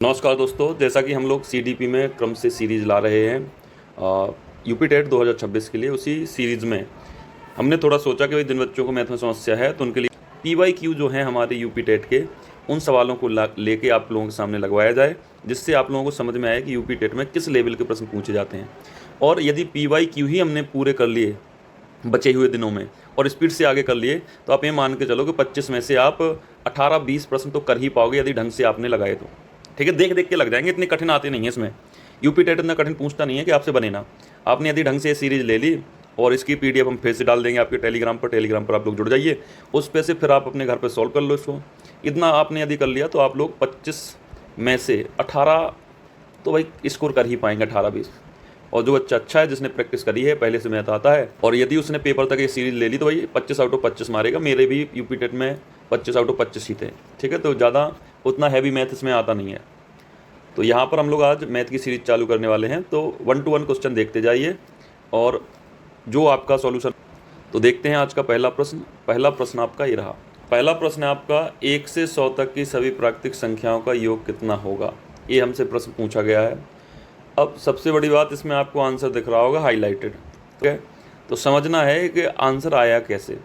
नमस्कार दोस्तों, जैसा कि हम लोग सीडीपी में क्रम से सीरीज़ ला रहे हैं यूपी टेट 2026 के लिए। उसी सीरीज़ में हमने थोड़ा सोचा कि भाई जिन बच्चों को मैथ में समस्या है तो उनके लिए पीवाईक्यू जो है हमारे यूपी टेट के, उन सवालों को लेके आप लोगों के सामने लगवाया जाए, जिससे आप लोगों को समझ में आए कि यूपी टेट में किस लेवल के प्रश्न पूछे जाते हैं। और यदि पीवाईक्यू ही हमने पूरे कर लिए बचे हुए दिनों में और स्पीड से आगे कर लिए, तो आप ये मान के चलो कि 25 में से आप 18-20 प्रश्न तो कर ही पाओगे यदि ढंग से आपने लगाए तो। ठीक है, देख देख के लग जाएंगे, इतने कठिन आते नहीं है इसमें। यूपी टेट इतना कठिन पूछता नहीं है कि आपसे बने ना। आपने यदि ढंग से ये सीरीज ले ली और इसकी पीडीएफ हम फिर से डाल देंगे आपके टेलीग्राम पर आप लोग जुड़ जाइए, उस पे से फिर आप अपने घर पे सॉल्व कर लो इसको। इतना आपने यदि कर लिया तो आप लोग 25 में से 18 तो भाई स्कोर कर ही पाएंगे, 18-20। और जो बच्चा अच्छा है, जिसने प्रैक्टिस करी है, पहले से मैथ आता है, और यदि उसने पेपर तक ये सीरीज ले ली तो भाई 25 आउट ऑफ 25 मारेगा। मेरे भी यूपी टेट में 25 आउट ऑफ 25 ही थे। ठीक है, तो ज़्यादा उतना हैवी मैथ इसमें आता नहीं है। तो यहाँ पर हम लोग आज मैथ की सीरीज चालू करने वाले हैं, तो 1 to 1 क्वेश्चन देखते जाइए और जो आपका सॉल्यूशन। तो देखते हैं आज का पहला प्रश्न। पहला प्रश्न आपका ये रहा। पहला प्रश्न है आपका, 1 से 100 तक की सभी प्राकृतिक संख्याओं का योग कितना होगा। ये हमसे प्रश्न पूछा गया है। अब सबसे बड़ी बात, इसमें आपको आंसर दिख रहा होगा हाईलाइटेड। ठीक है, तो समझना है कि आंसर आया कैसे।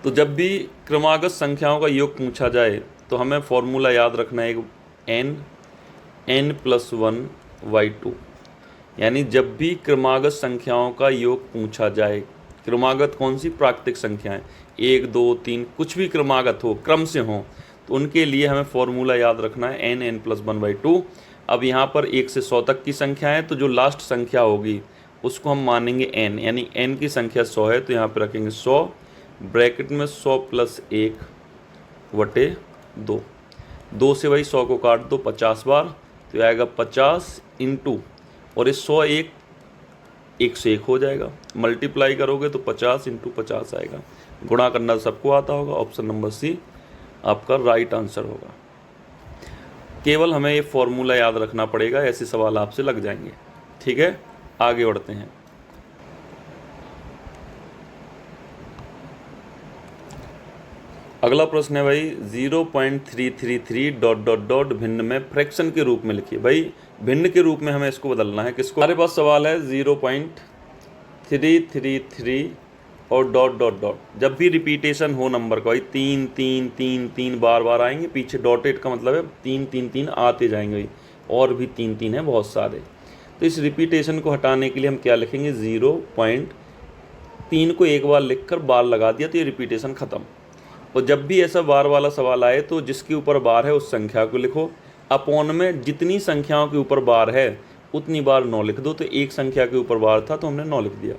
तो जब भी क्रमागत संख्याओं का योग पूछा जाए तो हमें फॉर्मूला याद रखना है, n+1/2। यानी जब भी क्रमागत संख्याओं का योग पूछा जाए, क्रमागत कौन सी, प्राकृतिक संख्याएं, 1 2 3 कुछ भी क्रमागत हो, क्रम से हो, तो उनके लिए हमें फॉर्मूला याद रखना है n+1/2। अब यहाँ पर 1 से 100 तक की संख्या है, तो जो लास्ट संख्या होगी उसको हम मानेंगे n, यानी n की संख्या 100 है तो यहाँ पर रखेंगे 100, ब्रैकेट में 100 + 1/2। 2 से भाई 100 को काट दो 50 बार, तो आएगा 50 इंटू, और इस 100 1 से 1 हो जाएगा, मल्टीप्लाई करोगे तो 50 इंटू 50 आएगा। गुणा करना सबको आता होगा, ऑप्शन नंबर सी आपका राइट आंसर होगा। केवल हमें ये फॉर्मूला याद रखना पड़ेगा, ऐसे सवाल आपसे लग जाएंगे। ठीक है, आगे बढ़ते हैं। अगला प्रश्न है भाई, 0.333 ... भिन्न में फ्रैक्शन के रूप में लिखिए। भाई भिन्न के रूप में हमें इसको बदलना है। किसको, हमारे पास सवाल है 0.333 और ... जब भी रिपीटेशन हो नंबर का, भाई 3 3 3 3 बार बार आएंगे, पीछे डॉटेड का मतलब है 3 3 3 आते जाएंगे भाई, और भी 3 3 है बहुत सारे। तो इस रिपीटेशन को हटाने के लिए हम क्या लिखेंगे, 0.3 को एक बार लिखकर बार लगा दिया तो ये रिपीटेशन ख़त्म। और जब भी ऐसा बार वाला सवाल आए तो जिसके ऊपर बार है उस संख्या को लिखो, अपॉन में जितनी संख्याओं के ऊपर बार है उतनी बार 9 लिख दो। तो एक संख्या के ऊपर बार था तो हमने 9 लिख दिया।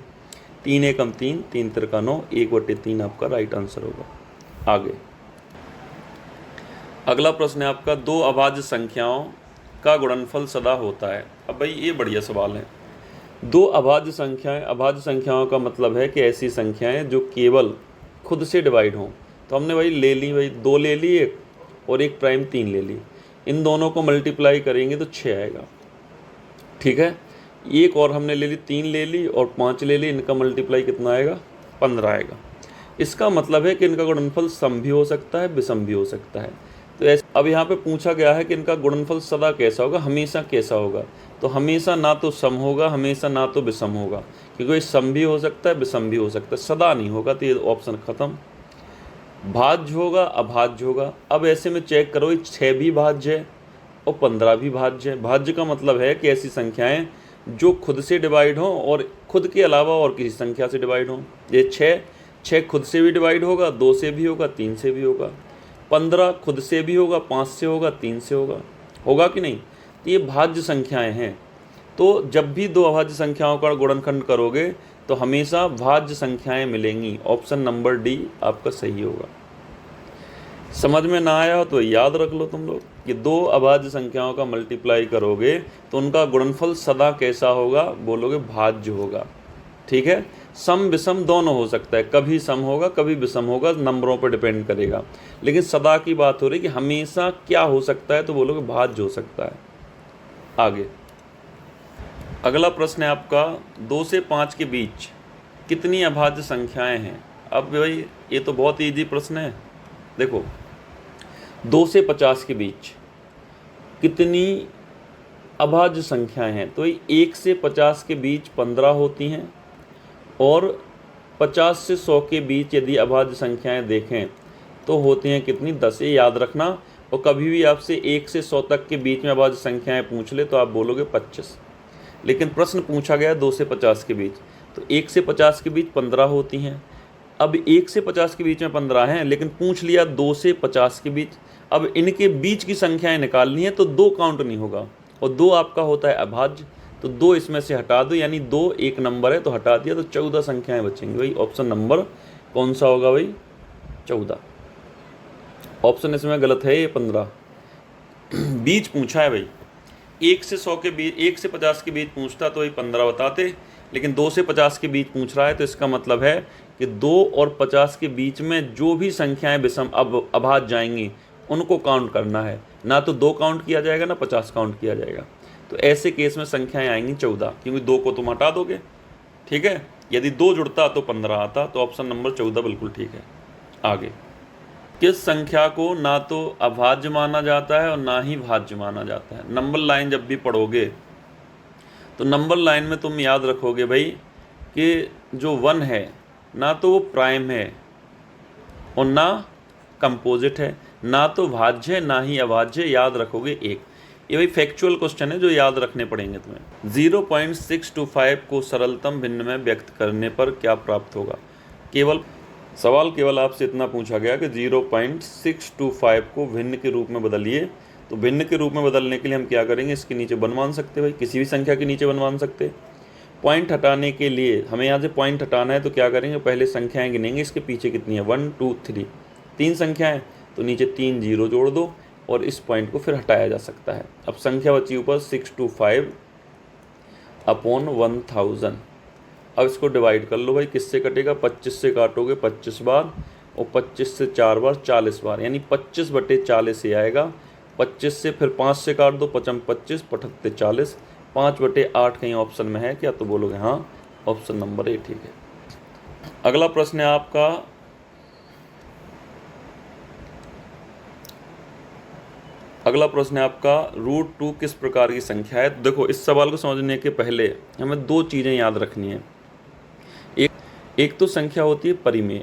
3 एकम 3, 3 तिरका 9, 1/3 आपका राइट आंसर होगा। आगे अगला प्रश्न है आपका, 2 अभाज्य संख्याओं का गुणनफल सदा होता है। अब भाई ये बढ़िया सवाल है। 2 अभाज्य संख्याएं, अभाज्य संख्याओं का मतलब है कि ऐसी संख्याएं जो केवल खुद से डिवाइड हों। तो हमने भाई ले ली, भाई 2 ले ली एक, और एक प्राइम 3 ले ली। इन दोनों को मल्टीप्लाई करेंगे तो 6 आएगा। ठीक है, एक और हमने ले ली, 3 ले ली और 5 ले ली, इनका मल्टीप्लाई कितना आएगा, 15 आएगा। इसका मतलब है कि इनका गुणनफल सम भी हो सकता है, विषम भी हो सकता है। तो ऐसे अब यहाँ पे पूछा गया है कि इनका गुणनफल सदा कैसा होगा, हमेशा कैसा होगा। तो हमेशा ना तो सम होगा, हमेशा ना तो विषम होगा, क्योंकि ये सम भी हो सकता है, विषम भी हो सकता है, सदा नहीं होगा। तो ये ऑप्शन खत्म। भाज्य होगा, अभाज्य होगा। अब ऐसे में चेक करो, 6 भी भाज्य है और 15 भी भाज्य है। भाज्य का मतलब है कि ऐसी संख्याएं जो खुद से डिवाइड हों और खुद के अलावा और किसी संख्या से डिवाइड हों। ये 6 खुद से भी डिवाइड होगा, 2 से भी होगा, 3 से भी होगा। 15 खुद से भी होगा, 5 से होगा, 3 से होगा। होगा कि नहीं? तो ये भाज्य संख्याएं हैं। तो जब भी 2 अभाज्य संख्याओं का गुणनखंड करोगे तो हमेशा भाज्य संख्याएं मिलेंगी। ऑप्शन नंबर डी आपका सही होगा। समझ में ना आया हो तो याद रख लो तुम लोग कि 2 अभाज्य संख्याओं का मल्टीप्लाई करोगे तो उनका गुणनफल सदा कैसा होगा, बोलोगे भाज्य होगा। ठीक है, सम विषम दोनों हो सकता है, कभी सम होगा कभी विषम होगा, नंबरों पर डिपेंड करेगा। लेकिन सदा की बात हो रही कि हमेशा क्या हो सकता है, तो बोलोगे भाज्य हो सकता है। आगे अगला प्रश्न है आपका, 2 से 5 के बीच कितनी अभाज्य संख्याएं हैं। अब भाई ये तो बहुत ईजी प्रश्न है। देखो, 2 से 50 के बीच कितनी अभाज्य संख्याएं हैं? तो 1 से 50 के बीच 15 होती हैं, और 50 से 100 के बीच यदि अभाज्य संख्याएं देखें तो होती हैं कितनी? 10। ये याद रखना। और कभी भी आपसे 1 से 100 तक के बीच में अभाज्य संख्याएं पूछ ले तो आप बोलोगे 25, लेकिन प्रश्न पूछा गया 2 से 50 के बीच, तो 1 से 50 के बीच 15 होती हैं। अब 1 से 50 के बीच में 15 हैं, लेकिन पूछ लिया 2 से 50 के बीच। अब इनके बीच की संख्याएं निकालनी है तो 2 काउंट नहीं होगा, और 2 आपका होता है अभाज्य, तो 2 इसमें से हटा दो, यानी 2 एक नंबर है तो हटा दिया, तो 14 संख्याएं बचेंगी। भाई ऑप्शन नंबर कौन सा होगा भाई? 14। ऑप्शन इसमें गलत है, ये 15। बीच पूछा है भाई, 1 से 100 के बीच, 1 से 50 के बीच पूछता तो ये 15 बताते, लेकिन 2 से 50 के बीच पूछ रहा है, तो इसका मतलब है कि 2 और 50 के बीच में जो भी संख्याएं विषम अभाज्य जाएंगी उनको काउंट करना है, ना तो 2 काउंट किया जाएगा ना 50 काउंट किया जाएगा। तो ऐसे केस में संख्याएं आएंगी 14, क्योंकि 2 को तुम हटा दोगे। ठीक है, यदि 2 जुड़ता तो 15 आता, तो ऑप्शन नंबर 14 बिल्कुल ठीक है। आगे, किस संख्या को ना तो अभाज्य माना जाता है और ना ही भाज्य माना जाता है? नंबर लाइन जब भी पढ़ोगे तो नंबर लाइन में तुम याद रखोगे भाई कि जो 1 है ना तो वो प्राइम है और ना कंपोजिट है, ना तो भाज्य है ना ही अभाज्य। याद रखोगे एक, ये भाई फैक्चुअल क्वेश्चन है जो याद रखने पड़ेंगे तुम्हें। 0.625 को सरलतम भिन्न में व्यक्त करने पर क्या प्राप्त होगा? केवल आपसे इतना पूछा गया कि 0.625 को भिन्न के रूप में बदलिए। तो भिन्न के रूप में बदलने के लिए हम क्या करेंगे? इसके नीचे बनवान सकते भाई, किसी भी संख्या के नीचे बनवान सकते। पॉइंट हटाने के लिए हमें यहाँ से पॉइंट हटाना है, तो क्या करेंगे? पहले संख्याएं गिनेंगे, इसके पीछे कितनी है, 1 2 3, 3 संख्याएं, तो नीचे 3 0 जोड़ दो और इस पॉइंट को फिर हटाया जा सकता है। अब संख्या बची ऊपर 625 अपॉन 1000। अब इसको डिवाइड कर लो भाई, किससे कटेगा? 25 से काटोगे 25 बार, और 25 से 4 बार 40 बार, यानी 25/40 से आएगा। 25 से फिर 5 से काट दो, 5 25 पठत्ते 40, 5/8 कहीं ऑप्शन में है क्या? तो बोलोगे हाँ, ऑप्शन नंबर ए ठीक है। अगला प्रश्न है आपका, √2 किस प्रकार की संख्या है? देखो, इस सवाल को समझने के पहले हमें 2 चीज़ें याद रखनी है। एक तो संख्या होती है परिमेय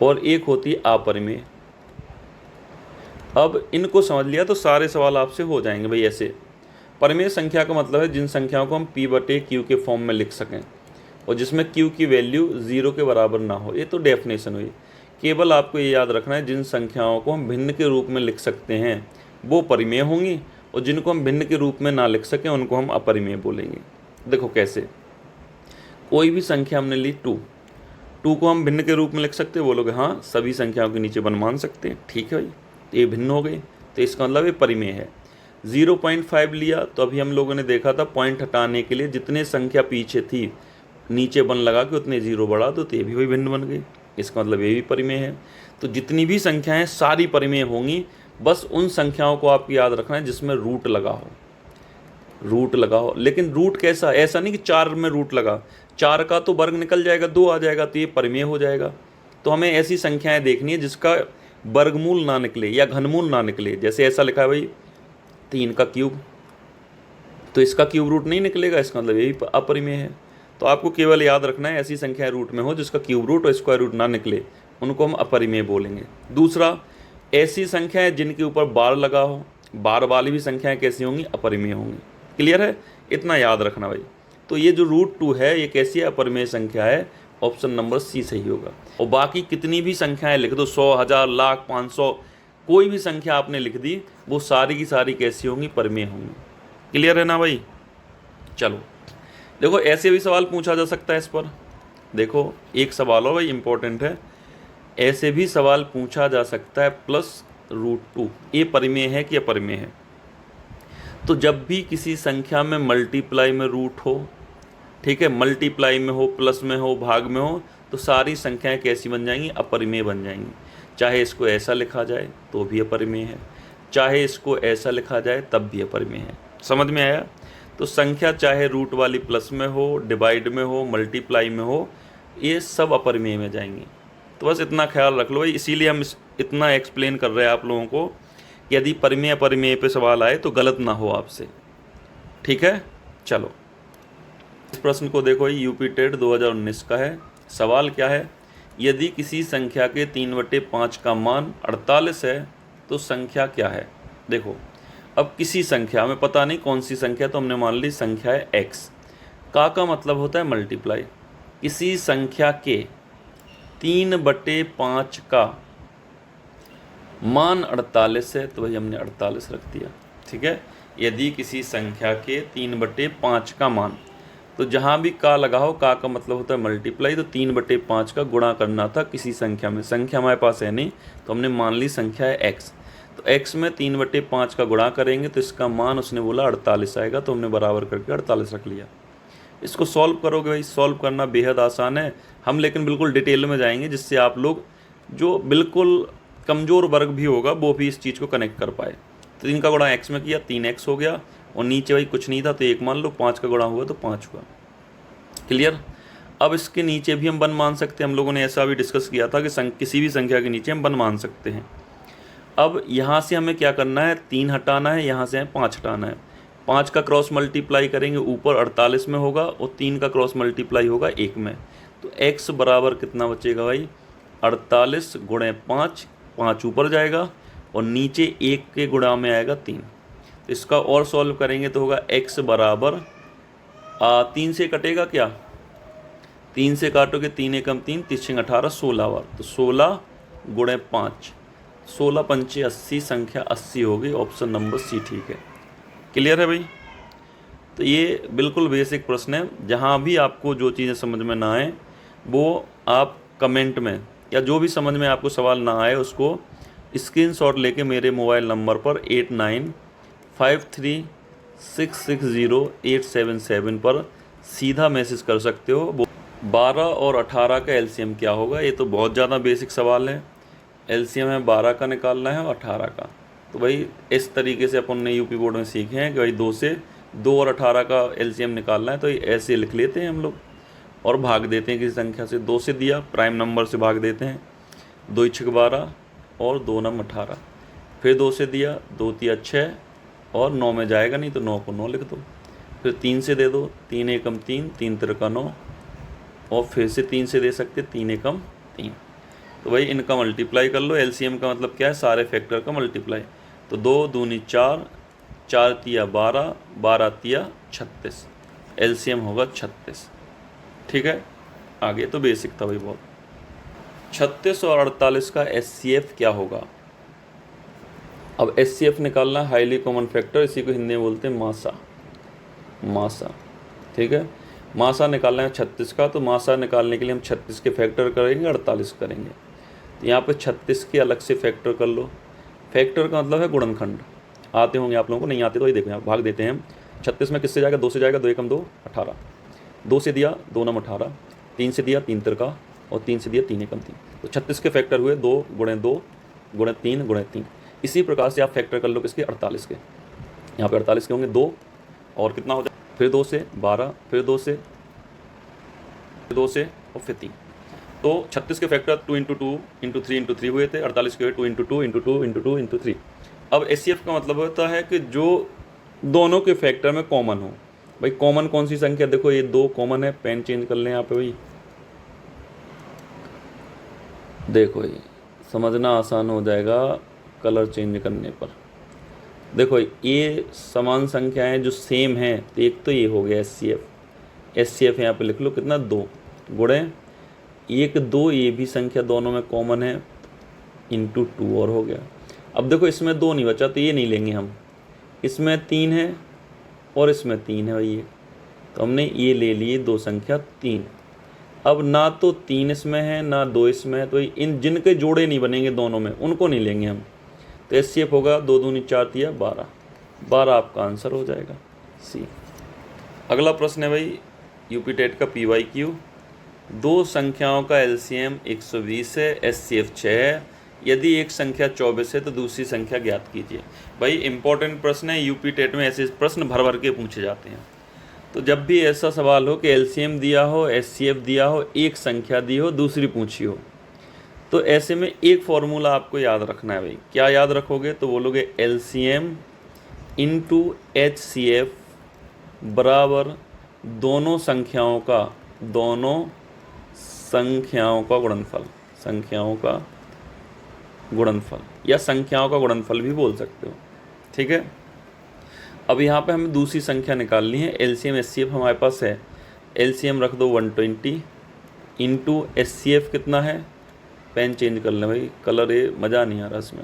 और एक होती है अपरिमेय। अब इनको समझ लिया तो सारे सवाल आपसे हो जाएंगे भाई। ऐसे परिमेय संख्या का मतलब है जिन संख्याओं को हम P/Q के फॉर्म में लिख सकें और जिसमें Q की वैल्यू 0 के बराबर ना हो। ये तो डेफिनेशन हुई। केवल आपको ये याद रखना है जिन संख्याओं को हम भिन्न के रूप में लिख सकते हैं वो परिमेय होंगी, और जिनको हम भिन्न के रूप में ना लिख सकें उनको हम अपरिमेय बोलेंगे। देखो कैसे, कोई भी संख्या हमने ली 2 को हम भिन्न के रूप में लिख सकते हैं, बोलोगे हाँ, सभी संख्याओं के नीचे मान सकते हैं। ठीक है भाई, तो ये भिन्न हो गई, तो इसका मतलब ये परिमेय है। 0.5 लिया तो अभी हम लोगों ने देखा था, पॉइंट हटाने के लिए जितने संख्या पीछे थी नीचे 1 लगा के उतने 0 बढ़ा दो, तो ये भी भाई भिन्न बन गई। इसका मतलब ये भी परिमेय है। तो जितनी भी संख्याएं सारी परिमेय होंगी, बस उन संख्याओं को आपको याद रखना है जिसमें रूट लगा हो। लेकिन रूट कैसा? ऐसा नहीं कि 4 में रूट लगा, 4 का तो वर्ग निकल जाएगा, 2 आ जाएगा, तो ये परिमेय हो जाएगा। तो हमें ऐसी संख्याएं देखनी है जिसका वर्गमूल ना निकले या घनमूल ना निकले। जैसे ऐसा लिखा है भाई 3 का क्यूब, तो इसका क्यूब रूट नहीं निकलेगा, इसका मतलब यही अपरिमेय है। तो आपको केवल याद रखना है ऐसी संख्या रूट में हो जिसका क्यूब रूट और स्क्वायर रूट ना निकले, उनको हम अपरिमेय बोलेंगे। दूसरा, ऐसी संख्याएं जिनके ऊपर बार लगा हो, बार वाली भी संख्याएं कैसी होंगी? अपरिमेय होंगी। क्लियर है? इतना याद रखना भाई। तो ये जो √2 है ये कैसी है? अपरिमेय संख्या है। ऑप्शन नंबर सी सही होगा। और बाकी कितनी भी संख्याएं लिख दो, 100 1000 लाख 500, कोई भी संख्या आपने लिख दी, वो सारी की सारी कैसी होंगी? परिमेय होंगी। क्लियर है ना भाई? चलो देखो, ऐसे भी सवाल पूछा जा सकता है इस पर। देखो एक सवाल हो भाई, इंपॉर्टेंट है। ऐसे भी सवाल पूछा जा सकता है +√2 ये परिमेय है कि अपरिमेय है? तो जब भी किसी संख्या में मल्टीप्लाई में रूट हो, ठीक है, मल्टीप्लाई में हो, प्लस में हो, भाग में हो, तो सारी संख्याएं कैसी बन जाएंगी? अपरिमेय बन जाएंगी। चाहे इसको ऐसा लिखा जाए तो भी अपरिमेय है, चाहे इसको ऐसा लिखा जाए तब भी अपरिमेय है। समझ में आया? तो संख्या चाहे रूट वाली प्लस में हो, डिवाइड में हो, मल्टीप्लाई में हो, ये सब अपरिमेय में जाएंगी। तो बस इतना ख्याल रख लो भाई। इसीलिए हम इतना एक्सप्लेन कर रहे हैं आप लोगों को यदि परिमेय अपरिमेय पे सवाल आए तो गलत ना हो आपसे, ठीक है। चलो इस प्रश्न को देखो, यूपी टेट 2019 का है। सवाल क्या है, यदि किसी संख्या के 3/5 का मान 48 है तो संख्या क्या है। देखो अब किसी संख्या में पता नहीं कौन सी संख्या, तो हमने मान ली संख्या है x। का मतलब होता है मल्टीप्लाई। किसी संख्या के 3/5 का मान 48 है तो भाई हमने 48 रख दिया, ठीक है। यदि किसी संख्या के 3/5 का मान, तो जहाँ भी का लगा हो, का मतलब होता है मल्टीप्लाई, तो 3/5 का गुणा करना था किसी संख्या में। संख्या हमारे पास है नहीं तो हमने मान ली संख्या है x। तो x में 3/5 का गुणा करेंगे तो इसका मान उसने बोला 48 आएगा, तो हमने बराबर करके 48 रख लिया। इसको सॉल्व करोगे भाई, सॉल्व करना बेहद आसान है। हम लेकिन बिल्कुल डिटेल में जाएंगे जिससे आप लोग जो बिल्कुल कमज़ोर वर्ग भी होगा वो भी इस चीज़ को कनेक्ट कर पाए। तो 3 का गुणा x में किया, 3x हो गया, और नीचे भाई कुछ नहीं था तो 1 मान लो, 5 का गुणा हुआ तो 5 हुआ। क्लियर। अब इसके नीचे भी हम 1 मान सकते हैं, हम लोगों ने ऐसा भी डिस्कस किया था कि किसी भी संख्या के नीचे हम 1 मान सकते हैं। अब यहाँ से हमें क्या करना है, 3 हटाना है, यहाँ से 5 हटाना है। 5 का क्रॉस मल्टीप्लाई करेंगे ऊपर 48 में होगा, और 3 का क्रॉस मल्टीप्लाई होगा 1 में। तो x बराबर कितना बचेगा भाई, 48 गुणे 5, 5 ऊपर जाएगा और नीचे 1 के गुणा में आएगा 3। तो इसका और सॉल्व करेंगे तो होगा x बराबर 3 से कटेगा क्या, 3 से काटोगे 3 एकम 3, 3 18, 16 बार, तो 16 गुणे 5, 16 पंचे 80, संख्या 80 होगी। ऑप्शन नंबर सी ठीक है। क्लियर है भाई। तो ये बिल्कुल बेसिक प्रश्न है। जहाँ भी आपको जो चीज़ें समझ में ना आए वो आप कमेंट में, या जो भी समझ में आपको सवाल ना आए उसको स्क्रीनशॉट लेके मेरे मोबाइल नंबर पर 8953660877 पर सीधा मैसेज कर सकते हो। 12 और 18 का एलसीएम क्या होगा, ये तो बहुत ज़्यादा बेसिक सवाल है। एलसीएम है 12 का निकालना है और 18 का। तो भाई इस तरीके से अपन ने यूपी बोर्ड में सीखे हैं कि भाई 2 और 18 का एलसीएम निकालना है, तो ऐसे लिख लेते हैं हम लोग और भाग देते हैं किसी संख्या से। 2 से दिया, प्राइम नंबर से भाग देते हैं, 2 6 12 और 2 9 18। फिर 2 से दिया, 2 3 6 और 9 में जाएगा नहीं तो 9 को 9 लिख दो। फिर 3 से दे दो, 3 एकम 3, 3 3 9, और फिर से 3 से दे सकते, 3 एकम 3। तो भाई इनका मल्टीप्लाई कर लो। एलसीएम का मतलब क्या है, सारे फैक्टर का मल्टीप्लाई। तो 2 दूनी 4, 4 तिया 12, 12 तिया 36, एलसीएम होगा 36। ठीक है, आगे तो बेसिक था भाई बहुत। 36 और 48 का एचसीएफ क्या होगा। अब एचसीएफ निकालना है, हाईली कॉमन फैक्टर, इसी को हिंदी में बोलते हैं मासा। मासा, ठीक है, मासा निकालना है 36 का। तो मासा निकालने के लिए हम 36 के फैक्टर करेंगे, 48 करेंगे। तो यहाँ पे 36 के अलग से फैक्टर कर लो। फैक्टर का मतलब है गुणनखंड। आते होंगे आप लोगों को, नहीं आते तो ये देखो यहाँ भाग देते हैं हम। 36 में किससे जाएगा, 2 से जाएगा, 2 एकम 2 18, 2 से दिया 2 9 18, 3 से दिया 3 3 और 3 से दिया 3 एकम 3। तो 36 के फैक्टर हुए 2 गुणे 2 गुणे 3 गुणे 3। इसी प्रकार से आप फैक्टर कर लो किसके, 48 के। यहाँ पे 48 के होंगे 2 और कितना हो जाए, फिर 2 से 12, फिर 2 से और फिर 3। तो 36 के फैक्टर 2 × 2 × 3 × 3 हुए थे, 48 के हुए 2 × 2 × 2 × 2 × 3। अब एचसीएफ का मतलब होता है कि जो दोनों के फैक्टर में कॉमन हो। भाई कॉमन कौन सी संख्या, देखो ये 2 कॉमन है, पेन चेंज कर लें यहाँ पे भाई, देखो ये समझना आसान हो जाएगा कलर चेंज करने पर। देखो ये समान संख्याएं जो सेम हैं, तो एक तो ये हो गया एचसीएफ। एचसीएफ यहाँ पे लिख लो कितना, 2 गुणे 1 2, ये भी संख्या दोनों में कॉमन है, × 2 और हो गया। अब देखो इसमें 2 नहीं बचा तो ये नहीं लेंगे हम, इसमें 3 है और इसमें 3 है भाई ये, तो हमने ये ले लिए 2 संख्या 3। अब ना तो 3 इसमें है ना 2 इसमें है, तो इन जिनके जोड़े नहीं बनेंगे दोनों में उनको नहीं लेंगे हम। तो एचसीएफ होगा 2 दूनी 4 तिया 12, 12 आपका आंसर हो जाएगा सी। अगला प्रश्न है भाई यूपी टेट का पीवाईक्यू। 2 संख्याओं का एलसीएम 120 है, एचसीएफ 6 है। यदि एक संख्या 24 है तो दूसरी संख्या ज्ञात कीजिए। भाई इंपॉर्टेंट प्रश्न है, यूपी टेट में ऐसे प्रश्न भर भर के पूछे जाते हैं। तो जब भी ऐसा सवाल हो कि एलसीएम दिया हो, एचसीएफ दिया हो, एक संख्या दी हो, दूसरी पूछी हो, तो ऐसे में एक फॉर्मूला आपको याद रखना है भाई। क्या याद रखोगे? तो बोलोगे LCM इंटू HCF बराबर दोनों संख्याओं का गुणनफल या संख्याओं का गुणनफल भी बोल सकते हो। ठीक है। अब यहाँ पे हमें दूसरी संख्या निकालनी है। LCM HCF हमारे पास है, LCM रख दो 120 इंटू HCF कितना है, पेन चेंज कर लें भाई, कलर ये मज़ा नहीं आ रहा इसमें।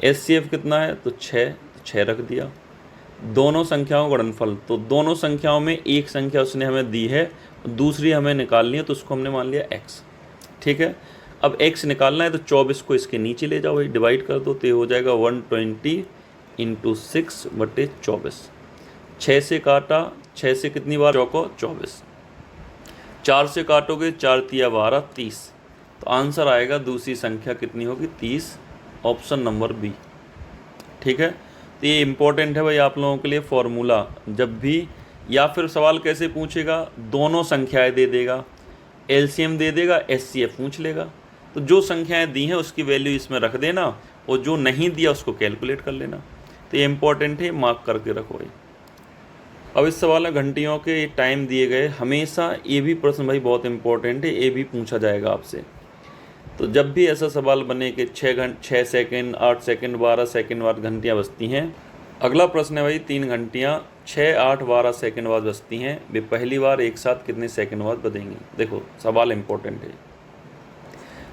HCF कितना है? तो 6 रख दिया। दोनों संख्याओं का गुणनफल, तो दोनों संख्याओं में एक संख्या उसने हमें दी है, दूसरी हमें निकालनी है, तो उसको हमने मान लिया x। ठीक है। अब x निकालना है तो 24 को इसके नीचे ले जाओ भाई, डिवाइड कर दो, तो ये हो जाएगा 120 इंटू 6/24। 6 से काटा, 6 से कितनी बार चौको 24, 4 से काटोगे 4 तिया 12 30, तो आंसर आएगा दूसरी संख्या कितनी होगी 30, ऑप्शन नंबर बी। ठीक है। तो ये इम्पोर्टेंट है भाई आप लोगों के लिए फॉर्मूला। जब भी या फिर सवाल कैसे पूछेगा, दोनों संख्याएं दे देगा, LCM दे देगा, HCF पूछ लेगा, तो जो संख्याएं दी हैं उसकी वैल्यू इसमें रख देना और जो नहीं दिया उसको कैलकुलेट कर लेना। तो ये इम्पोर्टेंट है, मार्क करके रखो भाई। अब इस सवाल में घंटियों के टाइम दिए गए, हमेशा ये भी प्रश्न भाई बहुत इंपॉर्टेंट है, ये भी पूछा जाएगा आपसे। तो जब भी ऐसा सवाल बने कि 6 सेकंड 8 सेकंड 12 सेकंड बाद घंटियाँ बजती हैं, अगला प्रश्न है भाई 3 घंटियाँ 6 8 12 सेकंड बाद बजती हैं, वे पहली बार एक साथ कितने सेकंड बाद बजेंगी। देखो सवाल इंपॉर्टेंट है,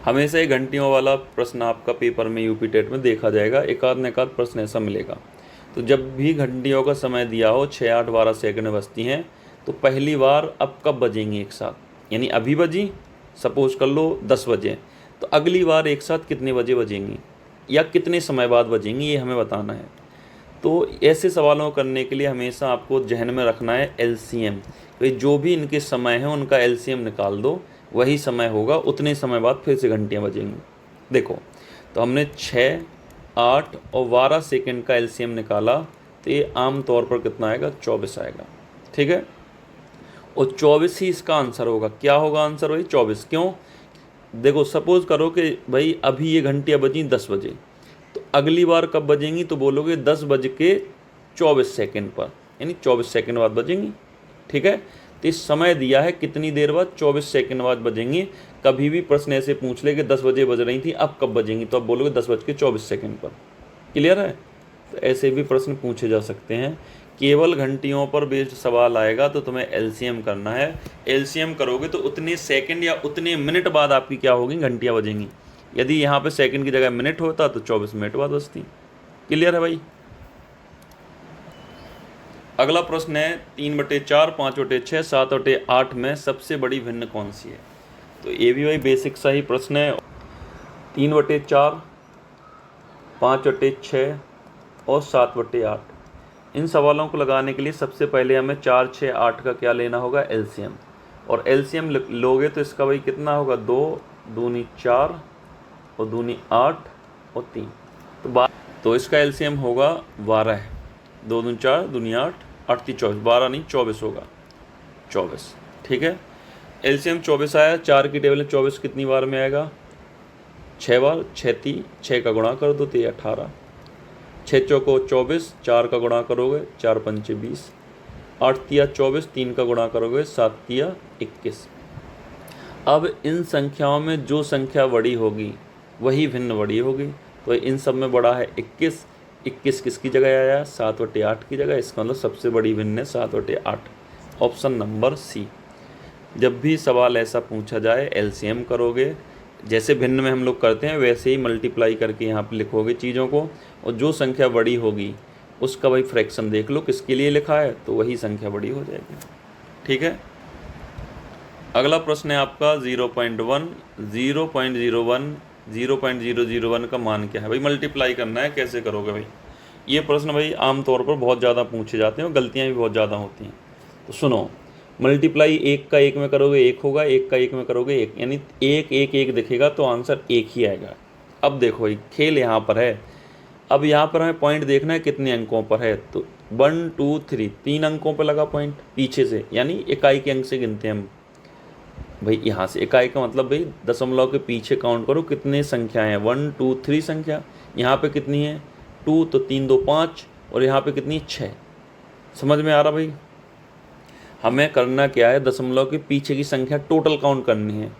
हमेशा ये घंटियों वाला प्रश्न आपका पेपर में यूपी टेट में देखा जाएगा, एक आध प्रश्न ऐसा मिलेगा। तो जब भी घंटियों का समय दिया हो 6 8 12 सेकंड में बजती हैं, तो पहली बार अब कब बजेंगी एक साथ, यानी अभी बजी, सपोज कर लो 10 बजे, तो अगली बार एक साथ कितने बजे बजेंगी या कितने समय बाद बजेंगी, ये हमें बताना है। तो ऐसे सवालों को करने के लिए हमेशा आपको जहन में रखना है LCM, तो जो भी इनके समय है उनका LCM निकाल दो, वही समय होगा, उतने समय बाद फिर से घंटियाँ बजेंगी। देखो तो हमने 6 8 और 12 सेकंड का LCM निकाला, तो ये आम तौर पर कितना आएगा 24 आएगा। ठीक है। और 24 ही इसका आंसर होगा। क्या होगा आंसर भाई 24। क्यों? देखो सपोज करो कि भाई अभी ये घंटियाँ बजी 10 बजे, तो अगली बार कब बजेंगी, तो बोलोगे 10:24 पर, यानी 24 सेकंड बाद बजेंगी। ठीक है। तो इस समय दिया है कितनी देर बाद, 24 सेकंड बाद बजेंगी। कभी भी प्रश्न ऐसे पूछ ले कि 10 बजे बज रही थी, अब कब बजेंगी, तो अब बोलोगे 10:24 पर। क्लियर है। तो ऐसे भी प्रश्न पूछे जा सकते हैं। केवल घंटियों पर बेस्ड सवाल आएगा तो तुम्हें LCM करना है। LCM करोगे तो उतने सेकंड या उतने मिनट बाद आपकी क्या होगी, घंटियाँ बजेंगी। यदि यहाँ पे सेकंड की जगह मिनट होता तो 24 मिनट बाद बजती। क्लियर है भाई। अगला प्रश्न है 3/4 5/6 7/8 में सबसे बड़ी भिन्न कौन सी है। तो ये भी भाई बेसिक सा ही प्रश्न है। 3/4 5/6 और 7/8, इन सवालों को लगाने के लिए सबसे पहले हमें 4 6 8 का क्या लेना होगा, LCM। और LCM लोगे तो इसका भाई कितना होगा, 2 दूनी 4 और दूनी 8 और 3, तो इसका LCM होगा 12 है। 2 दूनी 4 दूनी 8 8 3 24, 12 नहीं 24 होगा, 24। ठीक है। LCM 24 आया। 4 की टेबल में 24 कितनी बार में आएगा, 6 बार। 6 का गुणा कर दो तो 18, 6 चौको 24, 4 का गुणा करोगे 4 पंचे 20, 8 तिया 24, 3 का गुणा करोगे 7 तिया 21। अब इन संख्याओं में जो संख्या बड़ी होगी वही भिन्न बड़ी होगी। तो इन सब में बड़ा है 21, 21 किसकी जगह आया, 7/8 की जगह। इसका मतलब सबसे बड़ी भिन्न है 7/8, ऑप्शन नंबर सी। जब भी सवाल ऐसा पूछा जाए LCM करोगे, जैसे भिन्न में हम लोग करते हैं वैसे ही मल्टीप्लाई करके यहाँ पे लिखोगे चीज़ों को, और जो संख्या बड़ी होगी उसका भाई फ्रैक्शन देख लो किसके लिए लिखा है, तो वही संख्या बड़ी हो जाएगी। ठीक है। अगला प्रश्न है आपका 0.1 0.001 का मान क्या है। भाई मल्टीप्लाई करना है, कैसे करोगे भाई। ये प्रश्न भाई आमतौर पर बहुत ज़्यादा पूछे जाते हैं और गलतियाँ भी बहुत ज़्यादा होती हैं। तो सुनो, मल्टीप्लाई 1 का 1 में करोगे 1 होगा, 1 का 1 में करोगे 1, यानी 1 1 1 दिखेगा तो आंसर 1 ही आएगा। अब देखो भाई खेल यहाँ पर है। अब यहाँ पर हमें पॉइंट देखना है कितने अंकों पर है, तो 1 2 3 3 अंकों पर लगा पॉइंट पीछे से, यानी इकाई के अंक से गिनते हैं हम। भाई यहाँ से इकाई का मतलब भाई दशमलव के पीछे काउंट करो कितने संख्याएं हैं, 1 2 3 संख्या। यहाँ पे कितनी है 2, तो 3 2 5, और यहाँ पे कितनी 6। समझ में आ रहा भाई? हमें करना क्या है, दशमलव के पीछे की संख्या टोटल काउंट करनी है।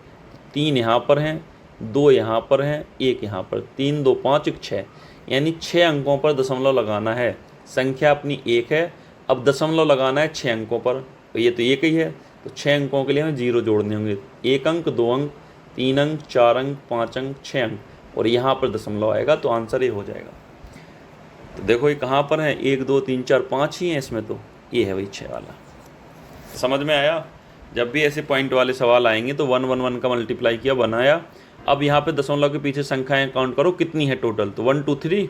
3 यहाँ पर हैं, 2 यहाँ पर हैं, 1 यहाँ पर, 3 2 5 1 6, यानी 6 अंकों पर दशमलव लगाना है। संख्या अपनी 1 है, अब दशमलव लगाना है 6 अंकों पर, तो ये तो 1 ही है, तो 6 अंकों के लिए हमें 0 जोड़ने होंगे। 1 अंक, 2 अंक, 3 अंक, 4 अंक, 5 अंक, 6 अंक, और यहाँ पर दशमलव आएगा, तो आंसर ये हो जाएगा। तो देखो ये कहाँ पर है, 1 2 3 4 5 ही है इसमें, तो ये है भाई 6 वाला। समझ में आया? जब भी ऐसे पॉइंट वाले सवाल आएंगे तो 1 1 1 का मल्टीप्लाई किया, बनाया। अब यहाँ पे दशमलव के पीछे संख्याएं काउंट करो कितनी है टोटल, तो 1 2 3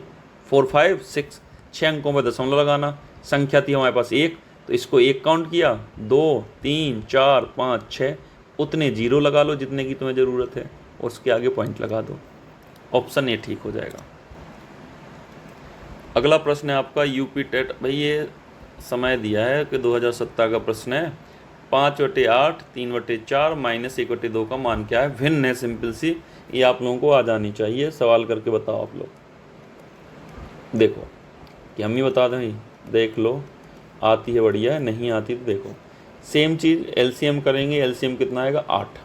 4 5 6, 6 अंकों में दशमलव लगाना। संख्या थी हमारे पास 1, तो इसको 1 काउंट किया, 2 3 4 5 6, उतने 0 लगा लो जितने की तुम्हें ज़रूरत है, और उसके आगे पॉइंट लगा दो। ऑप्शन ए ठीक हो जाएगा। अगला प्रश्न है आपका यूपी टेट। भाई ये समय दिया है कि 2017 का प्रश्न है, 5/8 3/4 -1/2 का मान क्या है? भिन्न है, सिंपल सी, ये आप लोगों को आ जानी चाहिए। सवाल करके बताओ आप लोग। देखो कि हम ही बता दें, देख लो, आती है बढ़िया है, नहीं आती तो देखो। सेम चीज़ एलसीएम करेंगे, एलसीएम कितना आएगा 8,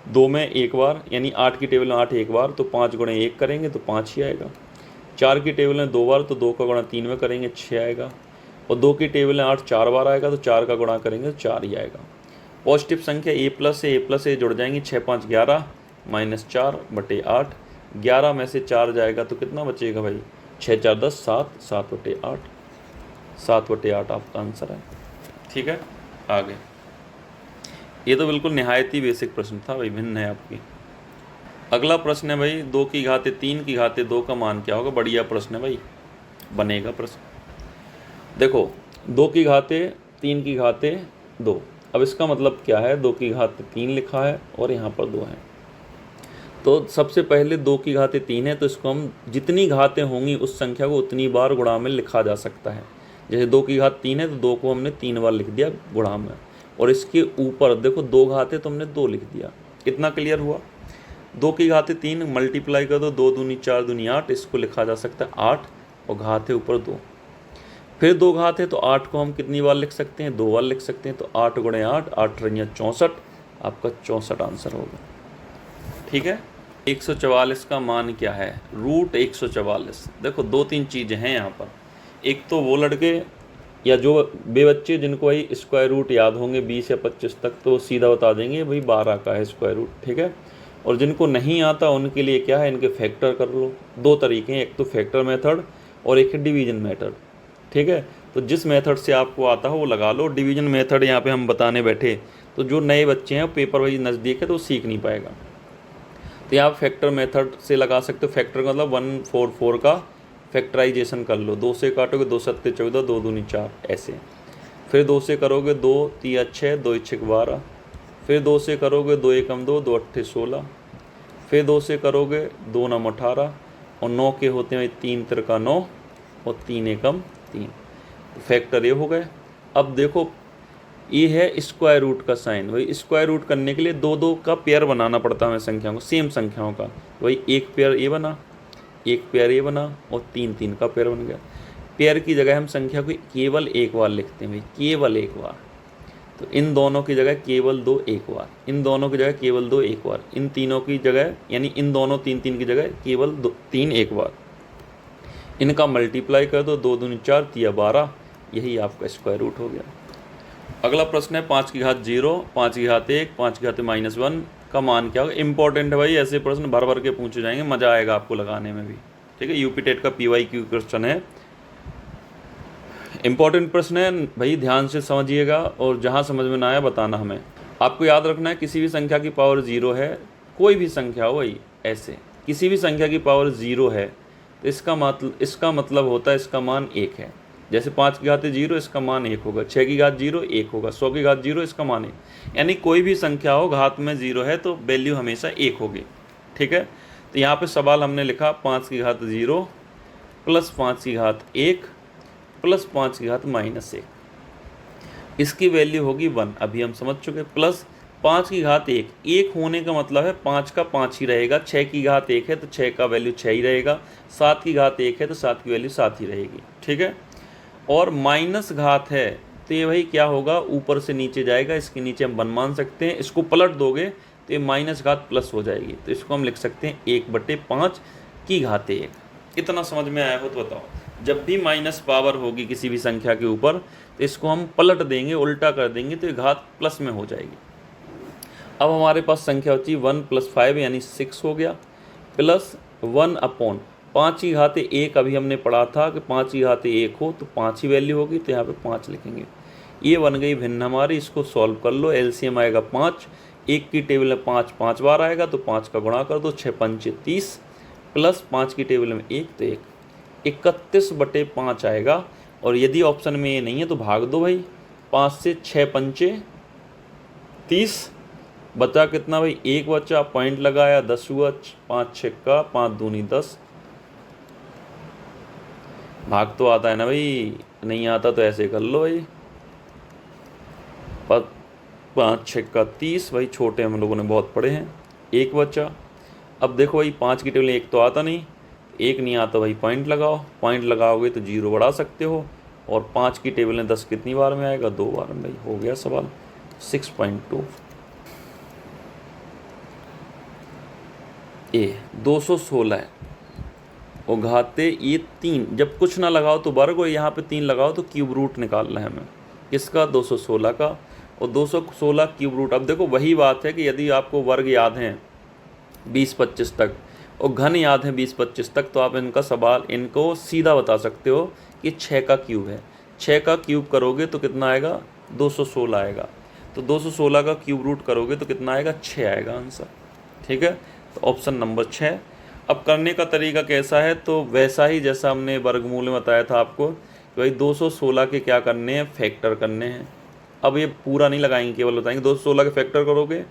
2 में एक बार, यानी 8 की टेबल में 8 एक बार, तो 5 गुणे 1 करेंगे तो 5 ही आएगा। 4 की टेबल में 2 बार, तो 2 का गुणा 3 में करेंगे 6 आएगा। और 2 की टेबल में 8 4 बार आएगा, तो 4 का गुणा करेंगे तो 4 ही आएगा। पॉजिटिव संख्या ए प्लस ए जुड़ जाएंगी, 6 5 11 -4/8, 11 में से 4 जाएगा तो कितना बचेगा भाई, 6 4 10 7, 7/8, 7/8 आपका आंसर है। ठीक है, आगे। ये तो बिल्कुल निहायत ही बेसिक प्रश्न था भाई, भिन्न है आपकी। अगला प्रश्न है भाई, 2 की घाते 3 की घाते 2 का मान क्या होगा? बढ़िया प्रश्न है भाई, बनेगा प्रश्न। देखो 2 की घाते 3 की घाते 2, अब इसका मतलब क्या है, 2 की घाते 3 लिखा है और यहाँ पर 2 है, तो सबसे पहले 2 की घाते 3 है, तो इसको हम जितनी घातें होंगी उस संख्या को उतनी बार गुणा में लिखा जा सकता है। जैसे 2 की घात 3 है तो 2 को हमने 3 बार लिख दिया गुणा में, और इसके ऊपर देखो 2 घाते तो हमने 2 लिख दिया। इतना क्लियर हुआ? 2 की घाते 3 मल्टीप्लाई कर दो, 2 दूनी 4 दूनी 8, इसको लिखा जा सकता है 8, और घाते ऊपर 2। फिर 2 घात है तो 8 को हम कितनी बार लिख सकते हैं, 2 बार लिख सकते हैं, तो 8 गुणे 8, 8 रंजा 64, आपका 64 आंसर होगा। ठीक है। 144 का मान क्या है? रूट 144। देखो 2-3 चीज़ें हैं यहाँ पर। एक तो वो लड़के या जो बे बच्चे जिनको भाई स्क्वायर रूट याद होंगे 20 या 25 तक, तो सीधा बता देंगे भाई 12 का है स्क्वायर रूट। ठीक है। और जिनको नहीं आता उनके लिए क्या है, इनके फैक्टर कर लो। 2 तरीके हैं, एक तो फैक्टर मेथड और एक है डिवीजन मेथड। ठीक है। तो जिस मेथड से आपको आता हो वो लगा लो। डिवीजन मेथड यहाँ पे हम बताने बैठे तो जो नए बच्चे हैं पेपर वाइज नज़दीक है तो वो सीख नहीं पाएगा, तो यहाँ फैक्टर मेथड से लगा सकते हो। फैक्टर का मतलब 144 का फैक्टराइजेशन कर लो। 2 से काटोगे 2 7 14, 2 दूनी 4 ऐसे। फिर 2 से करोगे 2 3 6, 2 6 12। फिर 2 से करोगे 2 1 2, 2 8 16। फिर 2 से करोगे 2 9 18, और 9 के होते हैं 3 3 9 और 3 1 3। फैक्टर ये हो गए। अब देखो ये है स्क्वायर रूट का साइन। वही स्क्वायर रूट करने के लिए 2-2 का पेयर बनाना पड़ता है हमें संख्याओं को, सेम संख्याओं का। वही एक पेयर ये बना, एक पेयर ये बना, और 3-3 का पेयर बन गया। पेयर की जगह हम संख्या को केवल एक बार लिखते हैं भाई, केवल एक बार। तो इन दोनों की जगह केवल 2 एक बार, इन दोनों की जगह केवल 2 एक बार, इन तीनों की जगह यानी इन दोनों 3-3 की जगह केवल 3 एक बार। इनका मल्टीप्लाई कर दो, 2 दूनी 4 3 12, यही आपका स्क्वायर रूट हो गया। अगला प्रश्न है 5 की घात 0, 5 की घात 1, 5 की घात -1 का मान क्या होगा? इंपॉर्टेंट है भाई, ऐसे प्रश्न भर भर के पूछे जाएंगे, मज़ा आएगा आपको लगाने में भी। ठीक है। यूपी टेट का PYQ क्वेश्चन है, इंपॉर्टेंट प्रश्न है भाई, ध्यान से समझिएगा और जहाँ समझ में ना आया बताना हमें। आपको याद रखना है किसी भी संख्या की पावर 0 है, कोई भी संख्या हो भाई, ऐसे किसी भी संख्या की पावर 0 है तो इसका मतलब होता है इसका मान 1 है। जैसे 5 की घात 0, इसका मान 1 होगा। 6 की घात 0 1 होगा। 100 की घात 0, इसका मान 1। यानी कोई भी संख्या हो घात में 0 है तो वैल्यू हमेशा 1 होगी। ठीक है। तो यहाँ पे सवाल हमने लिखा 5 की घात 0 प्लस 5 की घात 1 प्लस 5 की घात -1, इसकी वैल्यू होगी 1। अभी हम समझ चुके। प्लस 5 की घात 1, 1 होने का मतलब है 5 का 5 ही रहेगा, 6 की घात 1 है तो 6 का वैल्यू 6 ही रहेगा, 7 की घात 1 है तो 7 की वैल्यू 7 ही रहेगी, ठीक है। और माइनस घात है तो ये भाई क्या होगा, ऊपर से नीचे जाएगा, इसके नीचे हम 1 मान सकते हैं, इसको पलट दोगे तो ये माइनस घात प्लस हो जाएगी, तो इसको हम लिख सकते हैं 1/5 की घात 1। इतना समझ में आया हो तो बताओ। जब भी माइनस पावर होगी किसी भी संख्या के ऊपर तो इसको हम पलट देंगे, उल्टा कर देंगे, तो ये घात प्लस में हो जाएगी। अब हमारे पास संख्या होती है 1 + 5 यानी 6 हो गया, प्लस 1/5 की घात 1, अभी हमने पढ़ा था कि 5 की घात 1 हो तो 5 ही वैल्यू होगी, तो यहाँ पे 5 लिखेंगे। ये बन गई भिन्न हमारी, इसको सॉल्व कर लो, एलसीएम आएगा 5, 1 की टेबल में 5 5 बार आएगा तो 5 का गुणा कर दो, 6 पंचे 30, प्लस 5 की टेबल में 1 तो 1, 31/5 आएगा। और यदि ऑप्शन में ये नहीं है तो भाग दो भाई, 5 से 6 पंचे 30, बचा कितना भाई, 1 बचा, पॉइंट लगाया, 10 हुआ, 5 6 का 5 दूनी 10। भाग तो आता है ना भाई, नहीं आता तो ऐसे कर लो भाई, 5 6 का 30, भाई छोटे हम लोगों ने बहुत पढ़े हैं। 1 बचा। अब देखो भाई 5 की टेबल 1 तो आता नहीं, 1 नहीं आता भाई, पॉइंट लगाओ, पॉइंट लगाओगे तो 0 बढ़ा सकते हो, और 5 की टेबल में 10 कितनी बार में आएगा, 2 बार में। भाई हो गया सवाल 6.2। ए 216 है और घाते ये 3, जब कुछ ना लगाओ तो वर्ग, और यहाँ पे 3 लगाओ तो क्यूब रूट निकालना है हमें, किसका, 216 का। और 216 क्यूब रूट, अब देखो वही बात है कि यदि आपको वर्ग याद हैं 20-25 तक और घन याद है 20-25 तक, तो आप इनको सीधा बता सकते हो कि 6 का क्यूब है। 6 का क्यूब करोगे तो कितना आएगा, 216 आएगा। तो 216 का क्यूब रूट करोगे तो कितना आएगा, 6 आएगा आंसर, ठीक है। तो ऑप्शन नंबर 6। अब करने का तरीका कैसा है, तो वैसा ही जैसा हमने वर्गमूल में बताया था आपको कि भाई 216 के क्या करने हैं, फैक्टर करने हैं। अब ये पूरा नहीं लगाएंगे, केवल बताएंगे 216 के फैक्टर करोगे।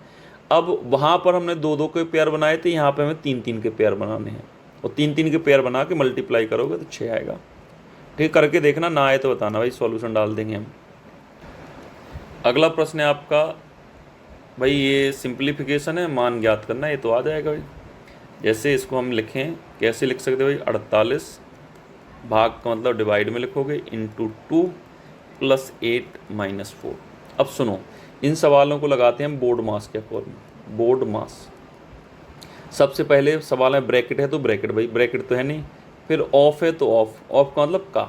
अब वहाँ पर हमने 2-2 के पेयर बनाए थे, यहाँ पे हमें 3-3 के पेयर बनाने हैं, और 3-3 के पेयर बना के मल्टीप्लाई करोगे तो 6 आएगा। ठीक, करके देखना, ना आए तो बताना भाई, सॉल्यूशन डाल देंगे हम। अगला प्रश्न है आपका भाई, ये सिंप्लीफिकेशन है, मान ज्ञात करना, ये तो आ जाएगा भाई। जैसे इसको हम लिखें, कैसे लिख सकते भाई, 48 भाग का मतलब डिवाइड में लिखोगे, इंटू 2 + 8 - 4। अब सुनो, इन सवालों को लगाते हैं हम बोर्ड मास के अकॉर्डिंग। बोर्ड मास, सबसे पहले सवाल है ब्रैकेट है तो ब्रैकेट, भाई ब्रैकेट तो है नहीं, फिर ऑफ है तो ऑफ, ऑफ का मतलब का,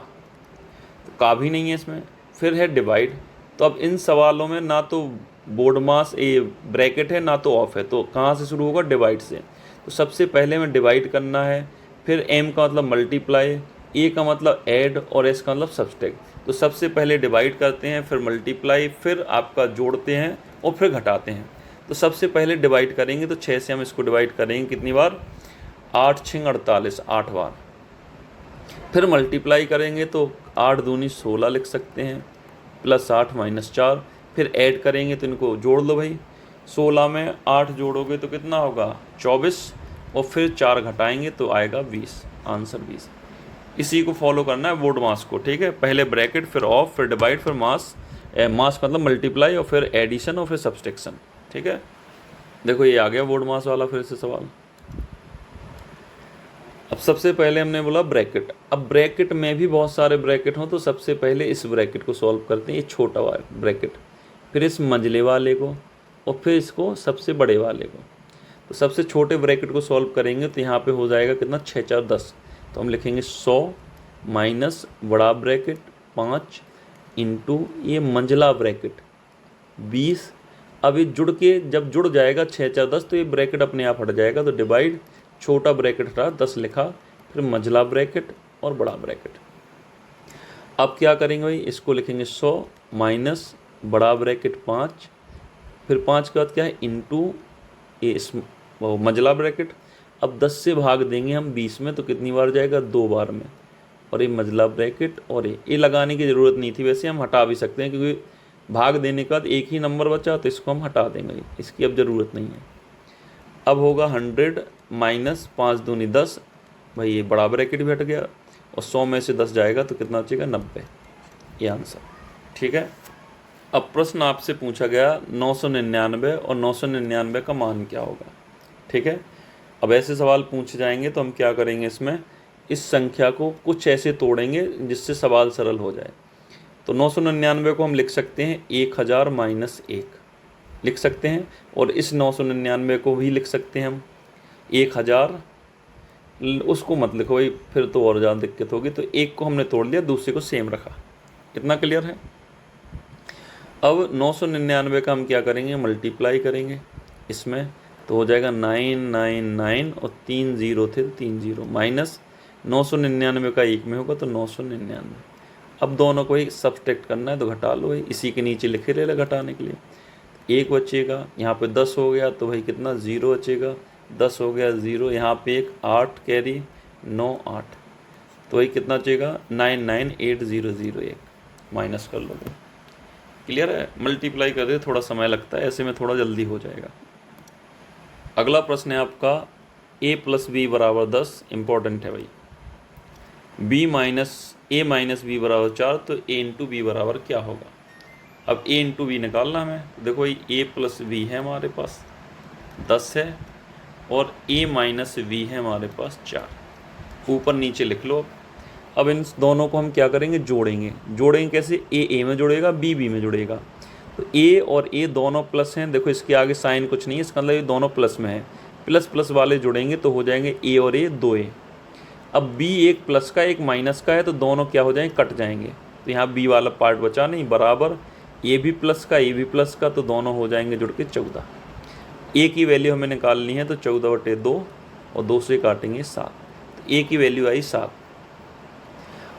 तो का भी नहीं है इसमें, फिर है डिवाइड। तो अब इन सवालों में ना तो बोर्ड मास ए ब्रैकेट है ना तो ऑफ है, तो कहाँ से शुरू होगा, डिवाइड से। तो सबसे पहले में डिवाइड करना है, फिर एम का मतलब मल्टीप्लाई, ए का मतलब ऐड, और एस का मतलब सब्सट्रैक्ट। तो सबसे पहले डिवाइड करते हैं, फिर मल्टीप्लाई, फिर आपका जोड़ते हैं और फिर घटाते हैं। तो सबसे पहले डिवाइड करेंगे तो 6 से हम इसको डिवाइड करेंगे कितनी बार, 8 6 48, 8 बार। फिर मल्टीप्लाई करेंगे तो 8 दूनी 16 लिख सकते हैं, + 8 - 4। फिर ऐड करेंगे तो इनको जोड़ लो भाई, 16 में 8 जोड़ोगे तो कितना होगा, 24, और फिर 4 घटाएंगे तो आएगा 20, आंसर 20। इसी को फॉलो करना है बोर्ड मास को, ठीक है। पहले ब्रैकेट, फिर ऑफ, फिर डिवाइड, फिर मास, मास मतलब मल्टीप्लाई, और फिर एडिशन, और फिर सब्सट्रैक्शन, ठीक है। देखो ये आ गया बोर्ड मास वाला फिर से सवाल। अब सबसे पहले हमने बोला ब्रैकेट, अब ब्रैकेट में भी बहुत सारे ब्रैकेट हों तो सबसे पहले इस ब्रैकेट को सॉल्व करते हैं, ये छोटा वाला ब्रैकेट, फिर इस मंझले वाले को, और फिर इसको सबसे बड़े वाले को। तो सबसे छोटे ब्रैकेट को सॉल्व करेंगे तो यहाँ पे हो जाएगा कितना, 6 4 10। तो हम लिखेंगे 100 माइनस बड़ा ब्रैकेट 5 इंटू ये मंझला ब्रैकेट 20। अब ये जुड़ के जब जुड़ जाएगा 6 4 10 तो ये ब्रैकेट अपने आप हट जाएगा, तो डिवाइड, छोटा ब्रैकेट हटा 10 लिखा, फिर मंझला ब्रैकेट और बड़ा ब्रैकेट। अब क्या करेंगे भाई, इसको लिखेंगे 100 माइनस बड़ा ब्रैकेट 5, फिर 5 के बाद क्या है, इंटू ये मंझला ब्रैकेट। अब 10 से भाग देंगे हम 20 में तो कितनी बार जाएगा, 2 बार में, और ये मंझला ब्रैकेट, और ये लगाने की ज़रूरत नहीं थी, वैसे हम हटा भी सकते हैं क्योंकि भाग देने के बाद एक ही नंबर बचा तो इसको हम हटा देंगे, इसकी अब ज़रूरत नहीं है। अब होगा 100 माइनस 5 दूनी 10, भाई ये बड़ा ब्रैकेट भी हट गया, और 100 में से 10 जाएगा तो कितना बचेगा, 90, ये आंसर, ठीक है। अब प्रश्न आपसे पूछा गया 999 और 999 का मान क्या होगा। ठीक है, अब ऐसे सवाल पूछे जाएंगे तो हम क्या करेंगे, इसमें इस संख्या को कुछ ऐसे तोड़ेंगे जिससे सवाल सरल हो जाए। तो 999 को हम लिख सकते हैं 1000 माइनस 1 लिख सकते हैं, और इस 999 को भी लिख सकते हैं हम 1000, उसको मत लिखो भाई, फिर तो और ज़्यादा दिक्कत होगी। तो एक को हमने तोड़ लिया, दूसरे को सेम रखा। इतना क्लियर है। अब 999 का हम क्या करेंगे, मल्टीप्लाई करेंगे इसमें, तो हो जाएगा 999 और 3 0 थे, 3 0 माइनस 999 का एक में होगा तो 999। अब दोनों को ही सब्सट्रैक्ट करना है तो घटा लो, इसी के नीचे लिखे ले घटाने के लिए। एक बचेगा, यहाँ पे 10 हो गया तो भाई कितना 0 बचेगा, 10 हो गया 0, यहाँ पे एक 8 कैरी 9 8, तो वही कितना बचेगा 998001 माइनस कर लो। क्लियर है। मल्टीप्लाई कर दे, थोड़ा समय लगता है, ऐसे में थोड़ा जल्दी हो जाएगा। अगला प्रश्न है आपका a + b = 10। इंपॉर्टेंट है भाई। a - b = 4, तो a × b बराबर क्या होगा। अब a × b निकालना हमें। देखो भाई a + b है हमारे पास 10 है, और a - b है हमारे पास 4। ऊपर नीचे लिख लो। अब इन दोनों को हम क्या करेंगे, जोड़ेंगे कैसे, a में जुड़ेगा, b में जुड़ेगा। तो a और a दोनों प्लस हैं। देखो इसके आगे साइन कुछ नहीं है, इसका मतलब ये दोनों प्लस में है। प्लस प्लस वाले जुड़ेंगे तो हो जाएंगे a और a 2a। अब b एक प्लस का एक माइनस का है, तो दोनों क्या हो जाएंगे, कट जाएंगे। तो यहाँ b वाला पार्ट बचा नहीं, बराबर a भी प्लस का a भी प्लस का, तो दोनों हो जाएंगे जुड़ के 14। a की वैल्यू हमें निकालनी है, तो 14/2 और 2 से काटेंगे 7, तो a की वैल्यू आई 7।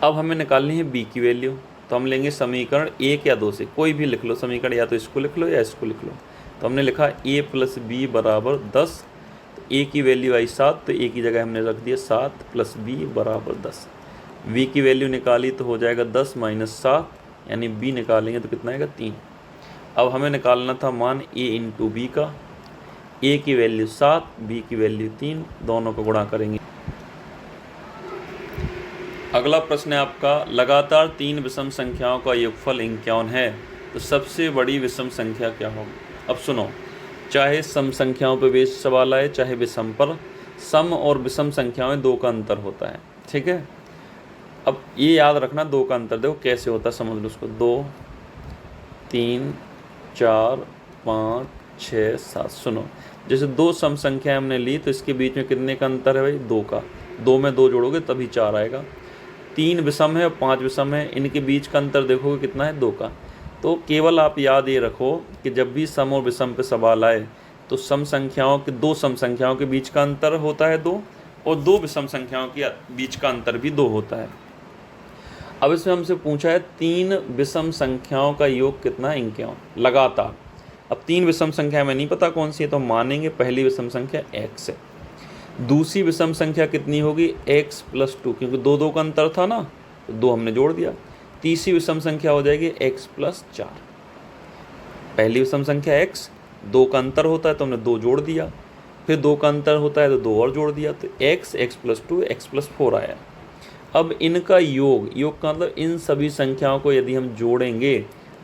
अब हमें निकालनी है b की वैल्यू, तो हम लेंगे समीकरण 1 या 2 से, कोई भी लिख लो समीकरण, या तो इसको लिख लो या इसको लिख लो। तो हमने लिखा a + b = 10, तो a की वैल्यू आई 7, तो a की जगह हमने रख दिया 7 + b = 10। v की वैल्यू निकाली तो हो जाएगा 10 - 7, यानी b निकालेंगे तो कितना आएगा 3। अब हमें निकालना था मान a × b का। a की वैल्यू 7, b की वैल्यू 3, दोनों को गुणा करेंगे। अगला प्रश्न है आपका, लगातार 3 विषम संख्याओं का योगफल 51 है, तो सबसे बड़ी विषम संख्या क्या होगी। अब सुनो, चाहे सम संख्याओं पर बेस्ड सवाल आए चाहे विषम पर, सम और विषम संख्याओं में 2 का अंतर होता है। ठीक है, अब ये याद रखना 2 का अंतर, देखो कैसे होता है, समझ लो उसको। 2 3 4 5 6 7। सुनो, जैसे 2 सम संख्या हमने ली, तो इसके बीच में कितने का अंतर है भाई, 2 का। 2 में 2 जोड़ोगे तभी 4 आएगा। 3 विषम है और 5 विषम है, इनके बीच का अंतर देखोगे कितना है, 2 का। तो केवल आप याद ये रखो कि जब भी सम और विषम पे सवाल आए, तो सम संख्याओं के 2 सम संख्याओं के बीच का अंतर होता है 2, और 2 विषम संख्याओं के बीच का अंतर भी 2 होता है। अब इसमें हमसे पूछा है 3 विषम संख्याओं का योग कितना है, 51 लगातार। अब 3 विषम संख्या में नहीं पता कौन सी है, तो हम मानेंगे पहली विषम संख्या x है। दूसरी विषम संख्या कितनी होगी, x + 2, क्योंकि 2 2 का अंतर था ना, तो 2 हमने जोड़ दिया। तीसरी विषम संख्या हो जाएगी x + 4। पहली विषम संख्या x, 2 का अंतर होता है तो हमने 2 जोड़ दिया, फिर 2 का अंतर होता है तो 2 और जोड़ दिया, तो x + 2 x + 4 आया। अब इनका योग का मतलब इन सभी संख्याओं को यदि हम जोड़ेंगे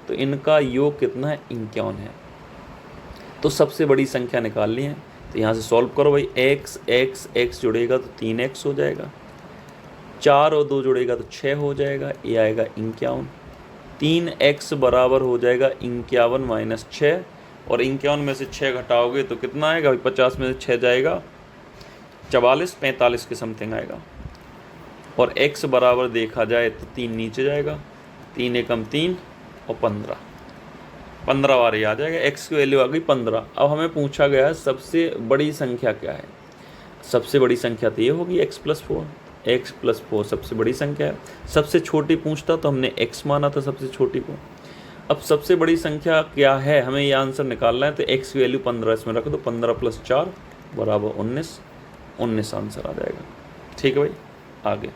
तो इनका योग कितना है, 51 है। तो सबसे बड़ी संख्या निकालनी है, तो यहाँ से सॉल्व करो भाई। x जुड़ेगा तो 3x हो जाएगा, 4 और 2 जुड़ेगा तो 6 हो जाएगा, ये आएगा 51। 3x बराबर हो जाएगा 51 - 6, और 51 में से 6 घटाओगे तो कितना आएगा, 50 में से 6 जाएगा 44 45 के समथिंग आएगा। और x बराबर देखा जाए तो 3 नीचे जाएगा, 3 एकम 3 और 15 बार ही आ जाएगा। x की वैल्यू आ गई 15। अब हमें पूछा गया है सबसे बड़ी संख्या क्या है। सबसे बड़ी संख्या तो ये होगी x + 4। x + 4 सबसे बड़ी संख्या है। सबसे छोटी पूछता तो हमने x माना था सबसे छोटी को। अब सबसे बड़ी संख्या क्या है, हमें ये आंसर निकालना है, तो x की वैल्यू 15 इसमें रख दो। 15 + 4 = 19 आंसर आ जाएगा। ठीक है भाई, आगे।